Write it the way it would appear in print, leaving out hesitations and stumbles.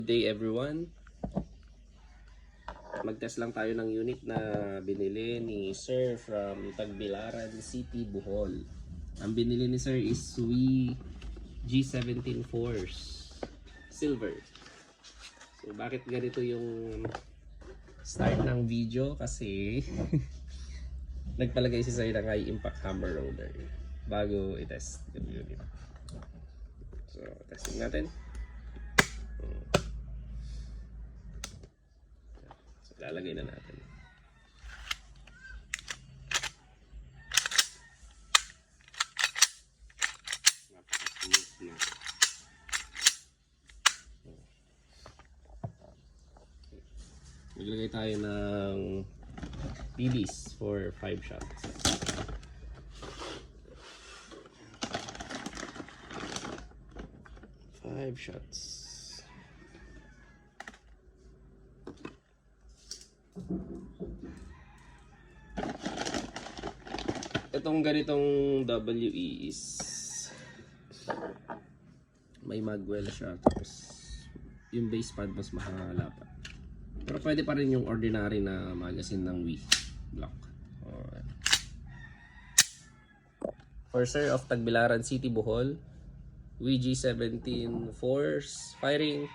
Good day everyone. Mag-test lang tayo ng unit na binili ni Sir from Tagbilaran City, Bohol. Ang binili ni Sir is Wii G17 Force Silver. So bakit ganito yung start ng video? Kasi nagpalagay si Sir ng high impact hammer roller bago i-test yung unit. So testing natin. Lalagay na natin. Maglagay tayo ng PDs for 5 shots. Five shots. Itong ganitong WE is may magwell siya, tapos yung base pad mas mahala pa. Pero pwede pa rin yung ordinary na magazine ng Wii block. Alright. For Sir of Tagbilaran City, Bohol, Wii G17 Force firing